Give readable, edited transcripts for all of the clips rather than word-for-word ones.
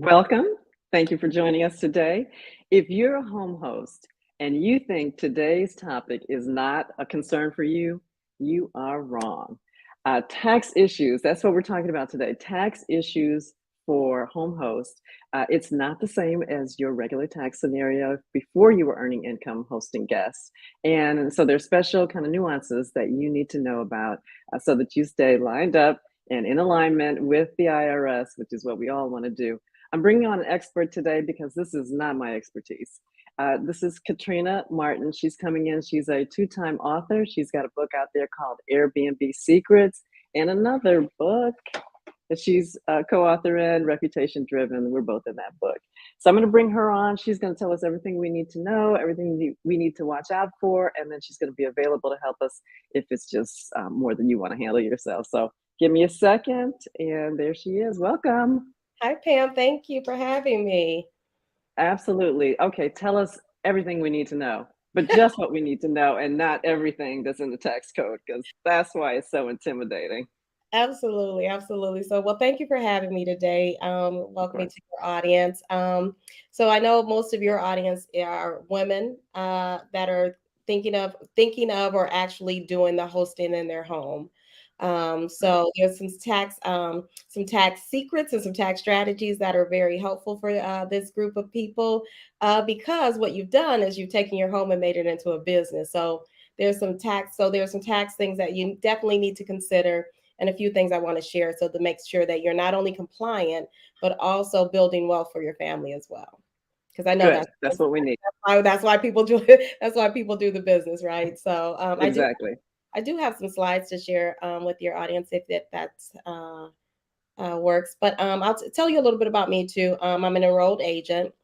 Welcome. Thank you for joining us today. If you're a home host and you think today's topic is not a concern for you, you are wrong. Tax issues, that's what we're talking about today. Tax issues for home hosts. It's not the same as your regular tax scenario before you were earning income hosting guests. And so there's special kind of nuances that you need to know about so that you stay lined up and in alignment with the IRS, which is what we all want to do. I'm bringing on an expert today because this is not my expertise. This is Katrina Martin. She's coming in. She's a two-time author. She's got a book out there called Airbnb Secrets and another book that she's a co-author in, Reputation Driven. We're both in that book. So I'm going to bring her on. She's going to tell us everything we need to know, everything we need to watch out for, and then she's going to be available to help us if it's just more than you want to handle yourself. So give me a second, and there she is. Welcome. Hi, Pam. Thank you for having me. Absolutely. Okay, tell us everything we need to know, but just what we need to know and not everything that's in the tax code, because that's why it's so intimidating. Absolutely, absolutely. So, thank you for having me today. Of Welcoming course. to your audience. So I know most of your audience are women that are thinking of or actually doing the hosting in their home. Right. So there's some tax secrets and some tax strategies that are very helpful for this group of people because what you've done is you've taken your home and made it into a business. There's some tax things that you definitely need to consider and a few things I want to share so to make sure that you're not only compliant, but also building wealth for your family as well. Because I know Good. That's what we need. that's why people do it. That's why people do the business, right? So Exactly. I do have some slides to share with your audience if that's works. But tell you a little bit about me too. I'm an enrolled agent,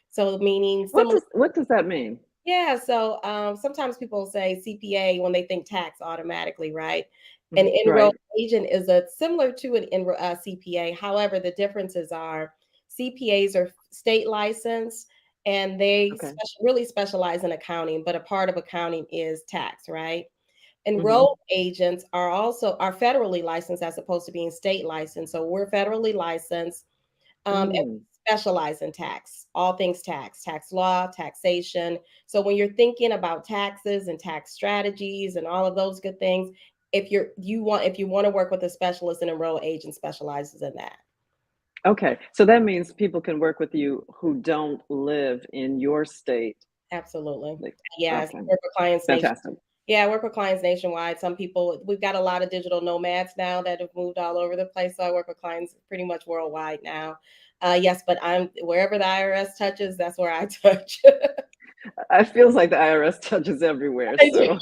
so meaning similar. What does that mean? Yeah, so sometimes people say CPA when they think tax automatically, right? An Mhm. enrolled Right. agent is a similar to CPA. However, the differences are CPAs are state licensed and Okay. really specialize in accounting, but a part of accounting is tax, right? Hmm. Enrolled agents are federally licensed as opposed to being state licensed. So we're federally licensed and we Mm. specialize in tax, all things tax, tax law, taxation. So when you're thinking about taxes and tax strategies and all of those good things, if you want to work with a specialist, an enrolled agent specializes in that. Okay. So that means people can work with you who don't live in your state. Absolutely. Like, Yes. okay. Work with clients nation. Fantastic. Yeah, I work with clients nationwide. Some people, we've got a lot of digital nomads now that have moved all over the place. So I work with clients pretty much worldwide now. Yes, but I'm wherever the IRS touches, that's where I touch. It feels like the IRS touches everywhere. I do. So,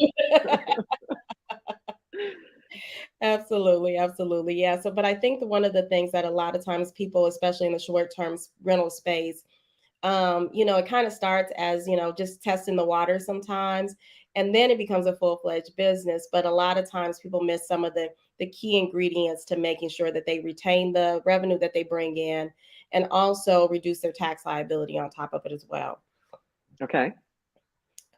Absolutely, absolutely. Yeah. So, but I think one of the things that a lot of times people, especially in the short term rental space, it kind of starts as, just testing the water sometimes, and then it becomes a full-fledged business. But a lot of times people miss some of the key ingredients to making sure that they retain the revenue that they bring in and also reduce their tax liability on top of it as well. okay.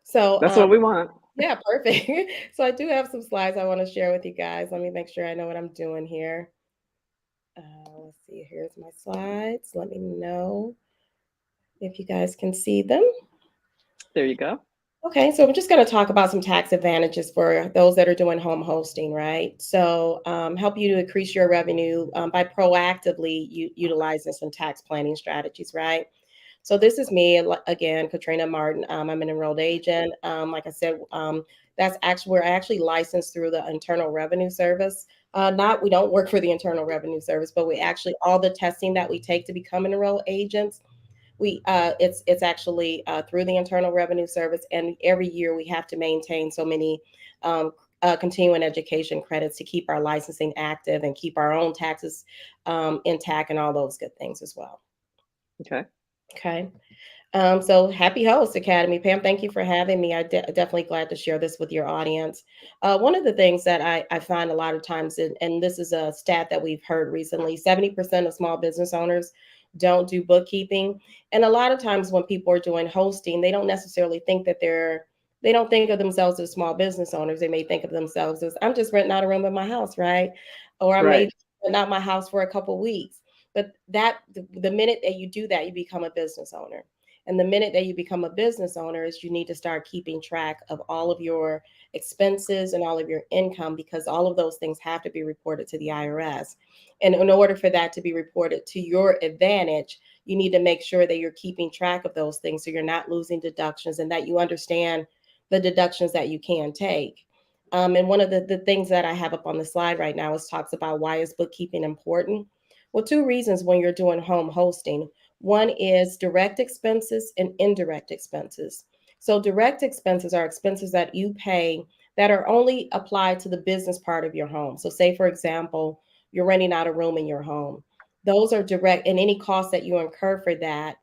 So, That's what we want. yeah, perfect. So I do have some slides I want to share with you guys. Let me make sure I know what I'm doing here. Let's see. Here's my slides. Let me know if you guys can see them. There you go. Okay, so we're just going to talk about some tax advantages for those that are doing home hosting, right? So, help you to increase your revenue by proactively utilizing some tax planning strategies, right? So, this is me again, Katrina Martin. I'm an enrolled agent. Like I said, we're actually licensed through the Internal Revenue Service. Not We don't work for the Internal Revenue Service, but we actually all the testing that we take to become an enrolled agents it's actually through the Internal Revenue Service, and every year we have to maintain so many continuing education credits to keep our licensing active and keep our own taxes intact and all those good things as well. Okay. Okay. So happy host Academy, Pam. Thank you for having me. Definitely glad to share this with your audience. One of the things that I find a lot of times, and this is a stat that we've heard recently, 70% of small business owners don't do bookkeeping. And a lot of times when people are doing hosting, they don't necessarily think that they don't think of themselves as small business owners. They may think of themselves as I'm just renting out a room in my house, right? Or I may Right. rent out my house for a couple weeks. But the minute that you do that, you become a business owner. And the minute that you become a business owner is you need to start keeping track of all of your expenses and all of your income, because all of those things have to be reported to the IRS. And in order for that to be reported to your advantage, you need to make sure that you're keeping track of those things so you're not losing deductions, and that you understand the deductions that you can take. And one of the things that I have up on the slide right now is talks about why is bookkeeping important. Well, two reasons when you're doing home hosting. One is direct expenses and indirect expenses. So direct expenses are expenses that you pay that are only applied to the business part of your home. So say, for example, you're renting out a room in your home. Those are direct, and any costs that you incur for that,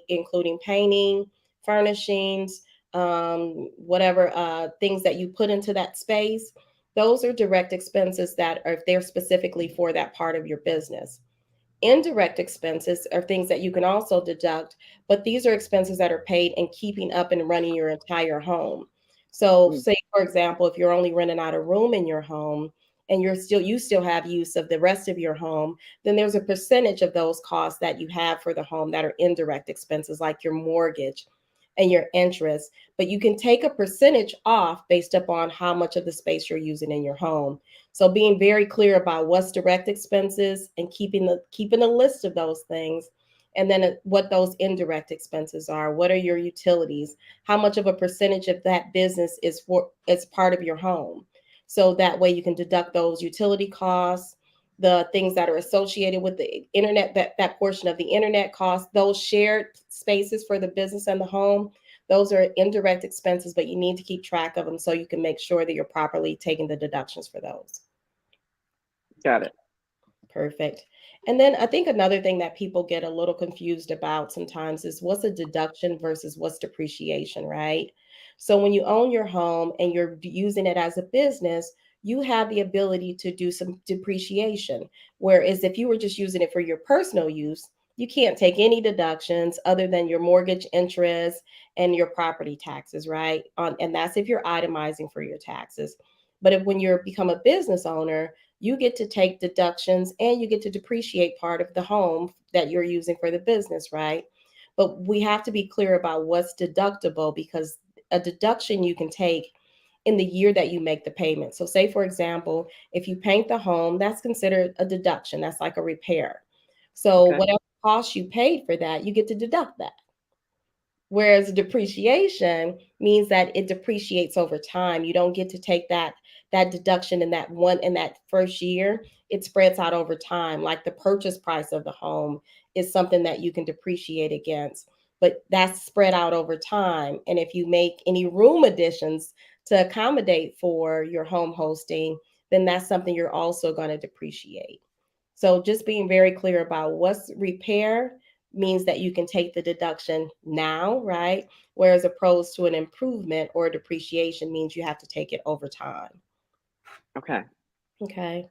including painting, furnishings, whatever things that you put into that space, those are direct expenses that are there specifically for that part of your business. Indirect expenses are things that you can also deduct, but these are expenses that are paid in keeping up and running your entire home. So, Mm, say for example, if you're only renting out a room in your home and you still have use of the rest of your home, then there's a percentage of those costs that you have for the home that are indirect expenses, like your mortgage and your interest. But you can take a percentage off based upon how much of the space you're using in your home. So being very clear about what's direct expenses and keeping a list of those things, and then what those indirect expenses are. What are your utilities? How much of a percentage of that business is for as part of your home? So that way you can deduct those utility costs, the things that are associated with the internet, that portion of the internet cost, those shared spaces for the business and the home. Those are indirect expenses, but you need to keep track of them so you can make sure that you're properly taking the deductions for those. got it. Perfect. And then I think another thing that people get a little confused about sometimes is what's a deduction versus what's depreciation, right? So when you own your home and you're using it as a business, you have the ability to do some depreciation. Whereas if you were just using it for your personal use, you can't take any deductions other than your mortgage interest and your property taxes, right? And that's if you're itemizing for your taxes. But if when you become a business owner, you get to take deductions and you get to depreciate part of the home that you're using for the business, right? But we have to be clear about what's deductible, because a deduction you can take in the year that you make the payment. So, say, for example, if you paint the home, that's considered a deduction, that's like a repair. So, Okay. whatever cost you paid for that, you get to deduct that. Whereas depreciation means that it depreciates over time. You don't get to take that deduction in that first year. It spreads out over time. Like the purchase price of the home is something that you can depreciate against, but that's spread out over time. And if you make any room additions to accommodate for your home hosting, then that's something you're also going to depreciate. So just being very clear about what's repair means that you can take the deduction now, right? Whereas opposed to an improvement or depreciation means you have to take it over time. Okay. Okay.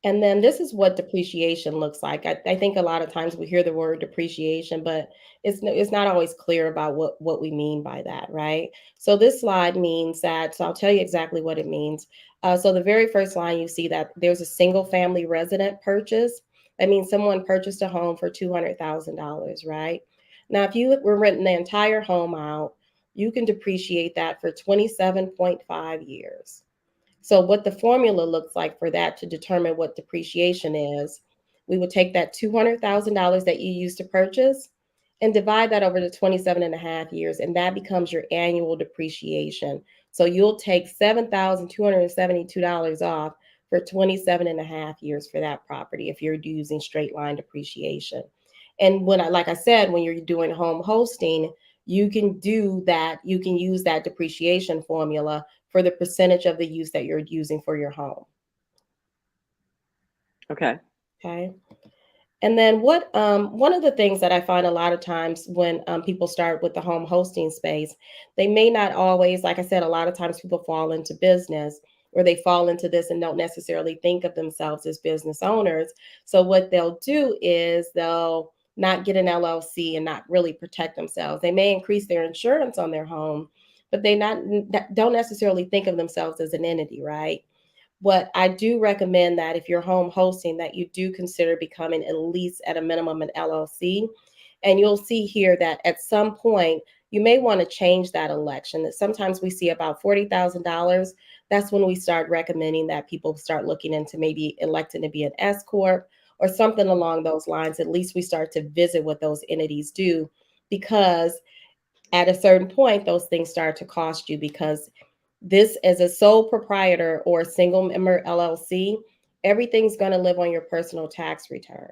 And then this is what depreciation looks like. I think a lot of times we hear the word depreciation, but it's not always clear about what we mean by that, right? So this slide means that, so I'll tell you exactly what it means. So the very first line, you see that there's a single family resident purchase. That means someone purchased a home for $200,000, right? Now, if you were renting the entire home out, you can depreciate that for 27.5 years. So what the formula looks like for that to determine what depreciation is, we would take that $200,000 that you used to purchase and divide that over the 27 and a half years, and that becomes your annual depreciation. So you'll take $7,272 off for 27 and a half years for that property if you're using straight line depreciation. And like I said, when you're doing home hosting, you can do that. You can use that depreciation formula for the percentage of the use that you're using for your home. Okay. Okay. And then what one of the things that I find a lot of times when people start with the home hosting space, they may not always, like I said, a lot of times people fall into business, or they fall into this and don't necessarily think of themselves as business owners. So what they'll do is they'll not get an LLC and not really protect themselves. They may increase their insurance on their home, but they not don't necessarily think of themselves as an entity, right? But I do recommend that if you're home hosting, that you do consider becoming at least at a minimum an LLC. And you'll see here that at some point you may want to change that election. That sometimes we see about $40,000. That's when we start recommending that people start looking into maybe electing to be an S corp or something along those lines. At least we start to visit what those entities do, because at a certain point those things start to cost you, because this as a sole proprietor or a single member LLC, everything's going to live on your personal tax return.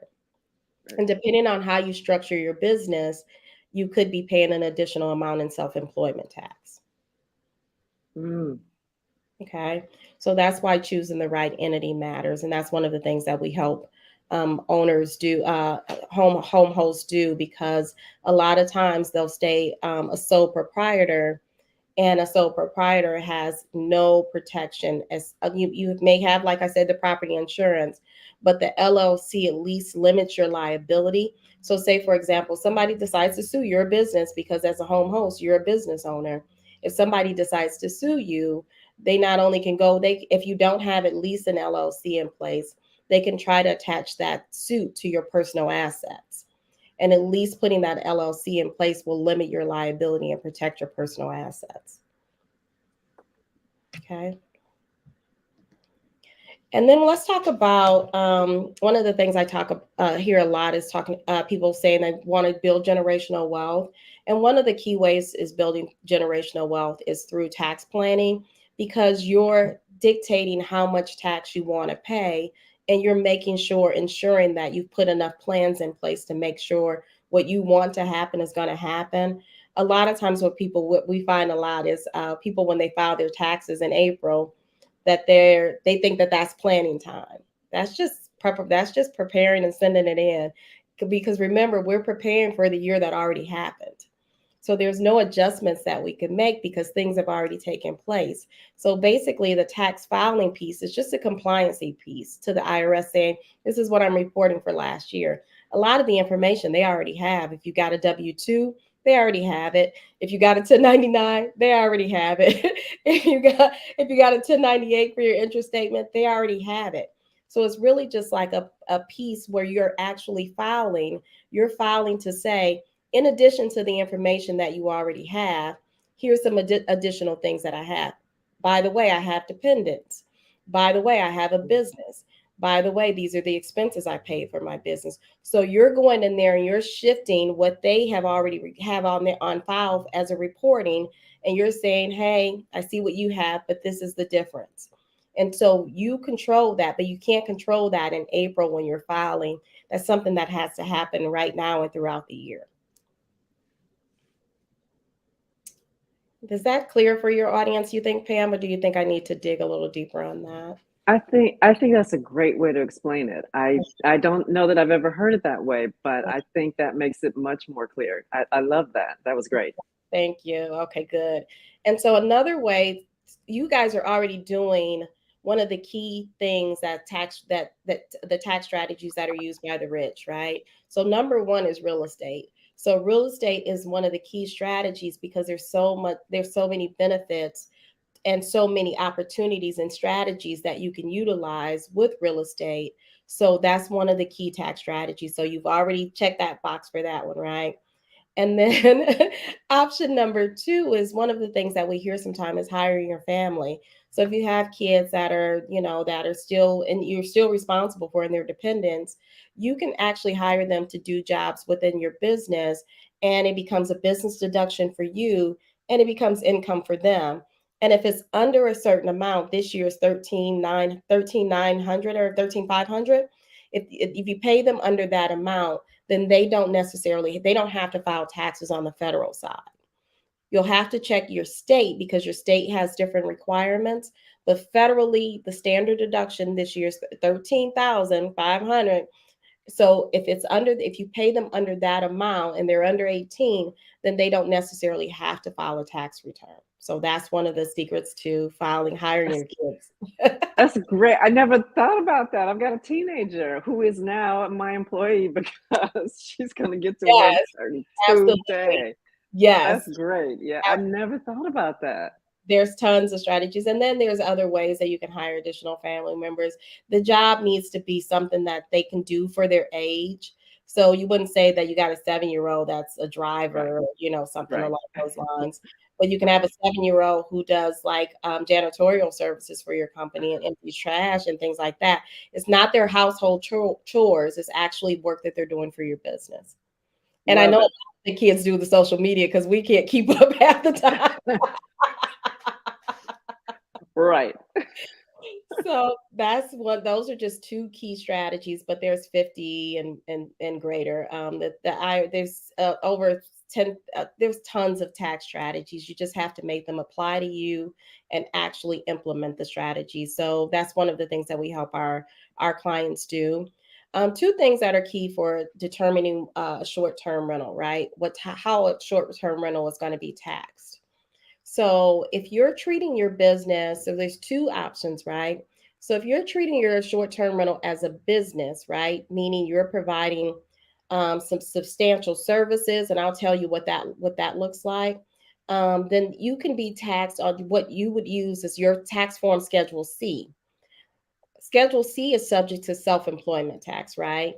Right. And depending on how you structure your business, you could be paying an additional amount in self-employment tax. Mm. Okay. So that's why choosing the right entity matters. And that's one of the things that we help owners do, home hosts do, because a lot of times they'll stay a sole proprietor, and a sole proprietor has no protection. As you may have, like I said, the property insurance, but the LLC at least limits your liability. So say, for example, somebody decides to sue your business, because as a home host you're a business owner. If somebody decides to sue you, they not only can go, they, if you don't have at least an LLC in place, they can try to attach that suit to your personal assets. And at least putting that LLC in place will limit your liability and protect your personal assets. Okay. And then let's talk about one of the things I talk here a lot is talking people saying they want to build generational wealth. And one of the key ways is building generational wealth is through tax planning, because you're dictating how much tax you want to pay, and you're making sure, ensuring that you've put enough plans in place to make sure what you want to happen is going to happen. A lot of times, what we find a lot is people, when they file their taxes in April, that they think that that's planning time. That's just preparing and sending it in, because remember, we're preparing for the year that already happened. So there's no adjustments that we can make because things have already taken place. So basically, the tax filing piece is just a compliancy piece to the IRS, saying this is what I'm reporting for last year. A lot of the information they already have. If you got a W-2, they already have it. If you got a 1099, they already have it. If you got a 1098 for your interest statement, they already have it. So it's really just like a piece where you're actually filing. You're filing to say, in addition to the information that you already have, here's some additional things that I have. By the way, I have dependents. By the way, I have a business. By the way, these are the expenses I paid for my business. So you're going in there and you're shifting what they have already have on there on file as a reporting, and you're saying, hey, I see what you have, but this is the difference. And so you control that, but you can't control that in April when you're filing. That's something that has to happen right now and throughout the year. Is that clear for your audience, you think, Pam, or do you think I need to dig a little deeper on that? I think that's a great way to explain it. I don't know that I've ever heard it that way, but I think that makes it much more clear. I love that. That was great. Thank you. Okay, good. And so another way, you guys are already doing one of the key things that the tax strategies that are used by the rich, right? So number one is real estate. So real estate is one of the key strategies, because there's so many benefits and so many opportunities and strategies that you can utilize with real estate. So that's one of the key tax strategies. So you've already checked that box for that one, right? And then option number two is one of the things that we hear sometimes is hiring your family. So if you have kids that are, that are still, and you're still responsible for, and their dependents, you can actually hire them to do jobs within your business, and it becomes a business deduction for you, and it becomes income for them. And if it's under a certain amount, this year's 13,900 or 13,500, if you pay them under that amount, then they don't have to file taxes on the federal side. You'll have to check your state, because your state has different requirements. But federally, the standard deduction this year is 13,500. So if you pay them under that amount and they're under 18, then they don't necessarily have to file a tax return. So that's one of the secrets to hiring That's your kids. that's great. I never thought about that. I've got a teenager who is now my employee because she's going to get to work Yes, starting absolutely. today. Yes. That's great. Yeah, I never thought about that. There's tons of strategies. And then there's other ways that you can hire additional family members. The job needs to be something that they can do for their age. So you wouldn't say that you got a 7-year-old that's a Right. driver, something Right. along those lines. But you can have Right. a 7-year-old who does like janitorial services for your company and empties trash and things like that. It's not their household chores, it's actually work that they're doing for your business. And I Love know it. the kids do the social media because we can't keep up half the time. Right. So that's what those are just two key strategies, but there's 50 and greater. There's over 10 there's tons of tax strategies. You just have to make them apply to you and actually implement the strategy. So that's one of the things that we help our clients do. Two things that are key for determining a short-term rental, right? How a short-term rental is going to be taxed. So if you're treating your business, so there's two options, right? So if you're treating your short-term rental as a business, right, meaning you're providing some substantial services, and I'll tell you what that looks like, then you can be taxed on what you would use as your tax form Schedule C. Schedule C is subject to self-employment tax, right?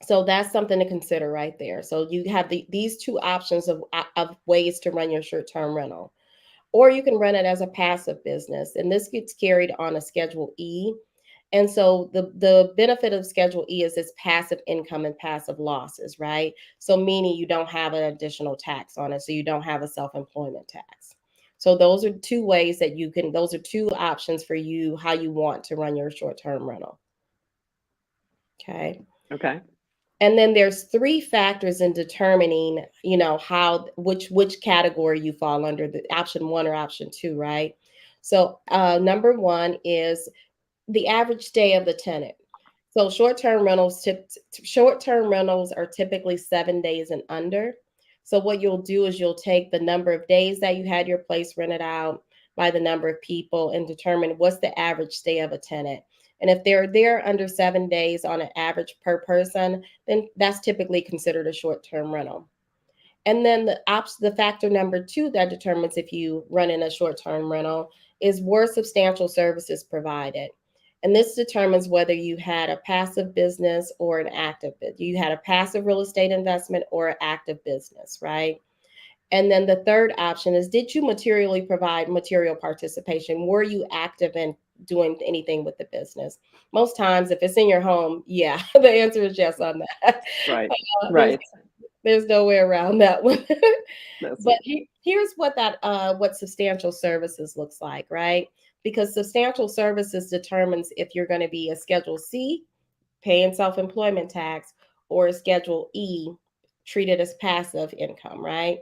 So that's something to consider right there. So you have these two options of ways to run your short-term rental, or you can run it as a passive business. And this gets carried on a Schedule E. And so the benefit of Schedule E is it's passive income and passive losses, right? So meaning you don't have an additional tax on it. So you don't have a self-employment tax. So those are two ways that those are two options for you, how you want to run your short-term rental. Okay. Okay. And then there's three factors in determining, how which category you fall under, the option one or option two, right? So number one is the average stay of the tenant. So short-term rentals are typically 7 days and under. So what you'll do is you'll take the number of days that you had your place rented out by the number of people and determine what's the average stay of a tenant. And if they're there under 7 days on an average per person, then that's typically considered a short-term rental. And then the factor number two that determines if you run in a short-term rental is were substantial services provided. And this determines whether you had a passive business or an active business. You had a passive real estate investment or an active business, right? And then the third option is, did you materially provide material participation? Were you active in doing anything with the business? Most times, if it's in your home, yeah, the answer is yes on that. Right. Uh, there's Right. there's no way around that one. That's But it. here's what substantial services looks like, right? Because substantial services determines if you're going to be a Schedule C, paying self-employment tax, or a Schedule E, treated as passive income, right?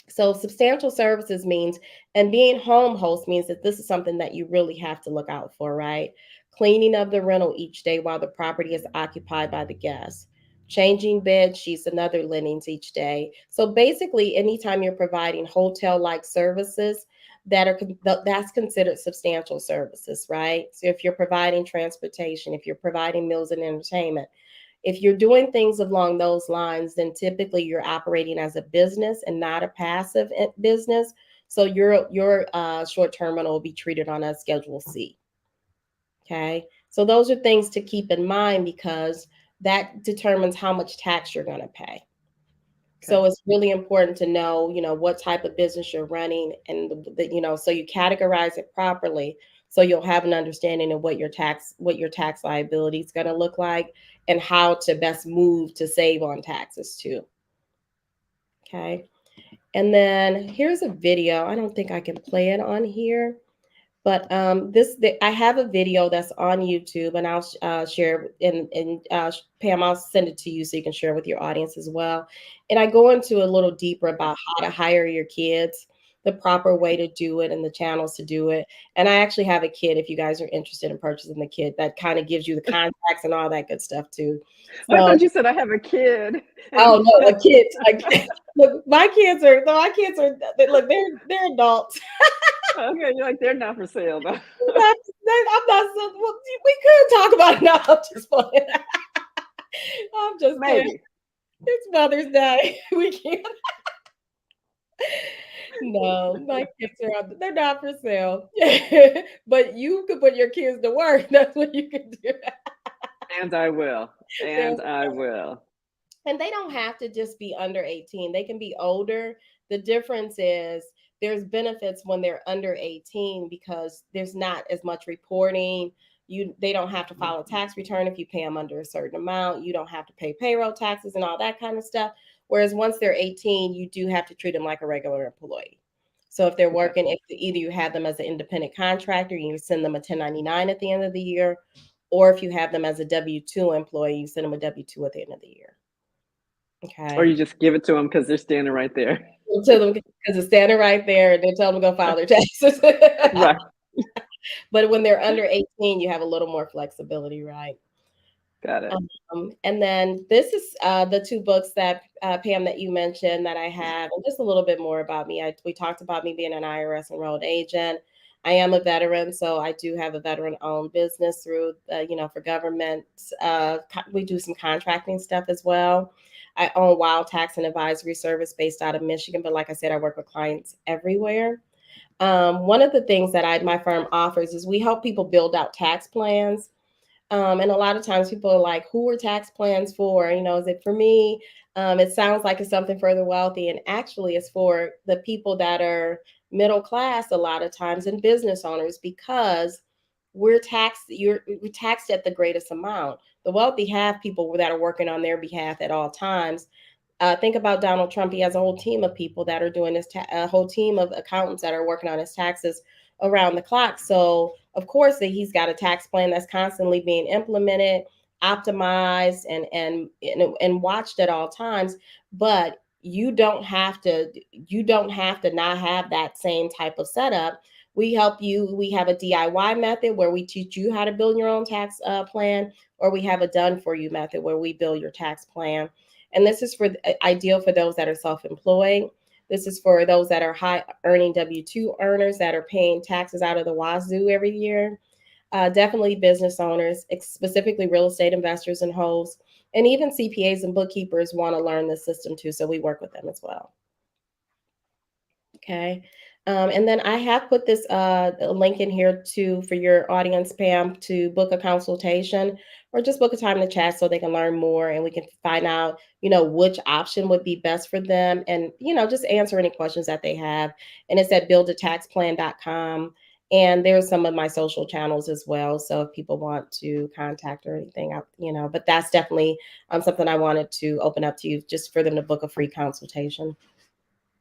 So substantial services means, and being home host means that this is something that you really have to look out for, right? Cleaning of the rental each day while the property is occupied by the guests. Changing bed sheets and other linens each day. So basically, anytime you're providing hotel-like services, that's considered substantial services, right? So if you're providing transportation, if you're providing meals and entertainment, if you're doing things along those lines, then typically you're operating as a business and not a passive business. So your short-term rental will be treated on a Schedule C. Okay, so those are things to keep in mind because that determines how much tax you're going to pay. Okay. So it's really important to know, what type of business you're running, and so you categorize it properly, so you'll have an understanding of what your tax liability is going to look like, and how to best move to save on taxes too. Okay. And then here's a video. I don't think I can play it on here. But I have a video that's on YouTube, and I'll share Pam, I'll send it to you so you can share with your audience as well. And I go into a little deeper about how to hire your kids, the proper way to do it, and the channels to do it. And I actually have a kit if you guys are interested in purchasing the kit that kind of gives you the contacts and all that good stuff too. I So, thought you said I have a kid. And oh no, a kit. Look, my kids are look, they're adults. okay, you're like they're not for sale though. I'm not so. Well, we could talk about it now. I'm just playing. I'm just kidding. Maybe. It's Mother's Day. We can't. No, my kids are out, they're not for sale. But you could put your kids to work. That's what you can do. And I will. They're And I will. And they don't have to just be under 18. They can be older. The difference is there's benefits when they're under 18 because there's not as much reporting. They don't have to file a tax return if you pay them under a certain amount. You don't have to pay payroll taxes and all that kind of stuff. Whereas once they're 18, you do have to treat them like a regular employee. So if they're Okay. working, if either you have them as an independent contractor, you send them a 1099 at the end of the year, or if you have them as a W-2 employee, you send them a W-2 at the end of the year. Or Okay. you just give it to them because they're standing right there. To them because it's standing right there and they tell them to go file their taxes. Right. But when they're under 18, you have a little more flexibility, right? Got it. And then this is the two books that Pam that you mentioned that I have, and just a little bit more about me. We talked about me being an IRS enrolled agent. I am a veteran, so I do have a veteran-owned business through, for government. We do some contracting stuff as well. I own Wild Tax and Advisory Service based out of Michigan, but like I said, I work with clients everywhere. One of the things that my firm offers is we help people build out tax plans. And a lot of times people are like, who are tax plans for? Is it for me? It sounds like it's something for the wealthy. And actually, it's for the people that are middle class a lot of times and business owners because we're taxed at the greatest amount. The wealthy have people that are working on their behalf at all times. Think about Donald Trump. He has a whole team of people that are doing a whole team of accountants that are working on his taxes around the clock. So, of course, that he's got a tax plan that's constantly being implemented, optimized, and watched at all times. But you don't have to not have that same type of setup. We help you. We have a DIY method where we teach you how to build your own tax plan, or we have a done for you method where we build your tax plan. And this is ideal for those that are self-employed. This is for those that are high earning W-2 earners that are paying taxes out of the wazoo every year. Definitely business owners, specifically real estate investors and hosts, and even CPAs and bookkeepers want to learn this system too. So we work with them as well. Okay. And then I have put this link in here too for your audience, Pam, to book a consultation or just book a time to chat so they can learn more and we can find out, which option would be best for them and, just answer any questions that they have. And it's at buildataxplan.com. And there's some of my social channels as well. So if people want to contact or anything, but that's definitely something I wanted to open up to you just for them to book a free consultation.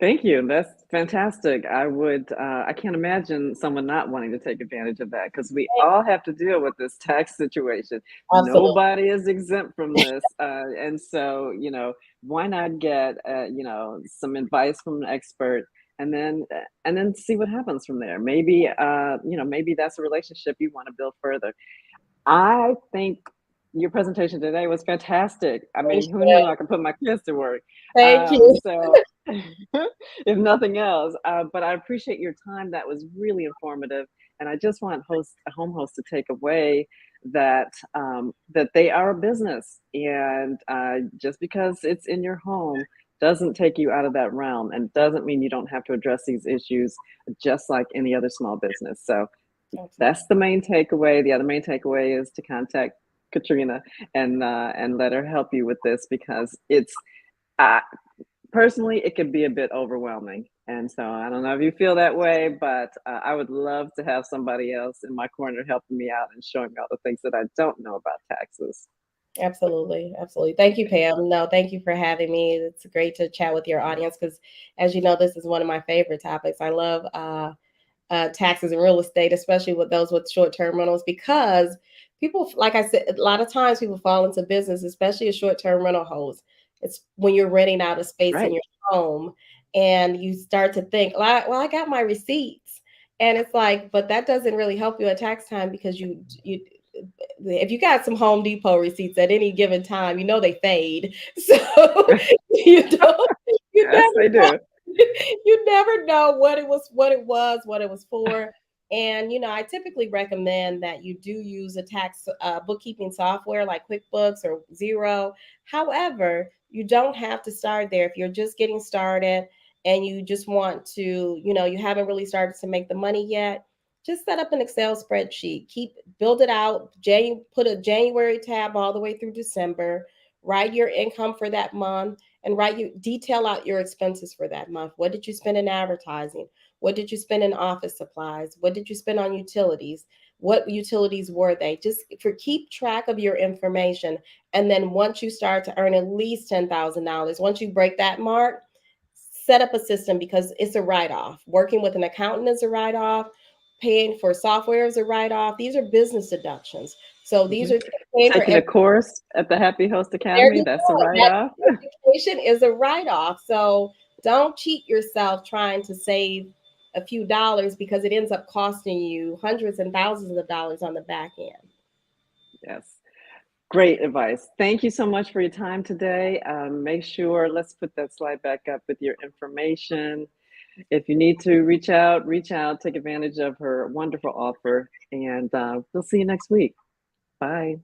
Thank you. That's fantastic. I can't imagine someone not wanting to take advantage of that because we all have to deal with this tax situation. Absolutely. Nobody is exempt from this. And so, why not get, some advice from an expert and then see what happens from there. Maybe, maybe that's a relationship you want to build further. I think your presentation today was fantastic. I mean, who knew I could put my kids to work? Thank you. So, if nothing else, but I appreciate your time. That was really informative, and I just want home hosts to take away that they are a business, and just because it's in your home doesn't take you out of that realm, and doesn't mean you don't have to address these issues just like any other small business. So that's the main takeaway. The other main takeaway is to contact Katrina and let her help you with this because it's uh, personally it can be a bit overwhelming. And so I don't know if you feel that way, but I would love to have somebody else in my corner helping me out and showing me all the things that I don't know about taxes. Absolutely. Absolutely. Thank you, Pam. No, thank you for having me. It's great to chat with your audience because, as you know, this is one of my favorite topics. I love taxes and real estate, especially with those with short-term rentals, because people, like I said, a lot of times people fall into business, especially a short-term rental host. It's when you're renting out a space in Right. your home and you start to think, well, I got my receipts. And it's like, but that doesn't really help you at tax time because you if you got some Home Depot receipts at any given time, they fade. So you don't you Yes, never they know do. you never know what it was for. And I typically recommend that you do use a tax bookkeeping software like QuickBooks or Zero. However, you don't have to start there if you're just getting started and you just want to, you haven't really started to make the money yet, just set up an Excel spreadsheet. Build it out. Put a January tab all the way through December. Write your income for that month and detail out your expenses for that month. What did you spend in advertising? What did you spend in office supplies? What did you spend on utilities? What utilities were they? Just keep track of your information. And then once you start to earn at least $10,000, once you break that mark, set up a system, because it's a write-off. Working with an accountant is a write-off. Paying for software is a write-off. These are business deductions. So these Mhm. are paying for Taking a every. course at the Happy Host There Academy, you that's a go. That write-off. education is a write-off. So don't cheat yourself trying to save a few dollars, because it ends up costing you hundreds and thousands of dollars on the back end. Yes. Great advice. Thank you so much for your time today. Make sure, let's put that slide back up with your information. If you need to reach out, take advantage of her wonderful offer, and we'll see you next week. Bye.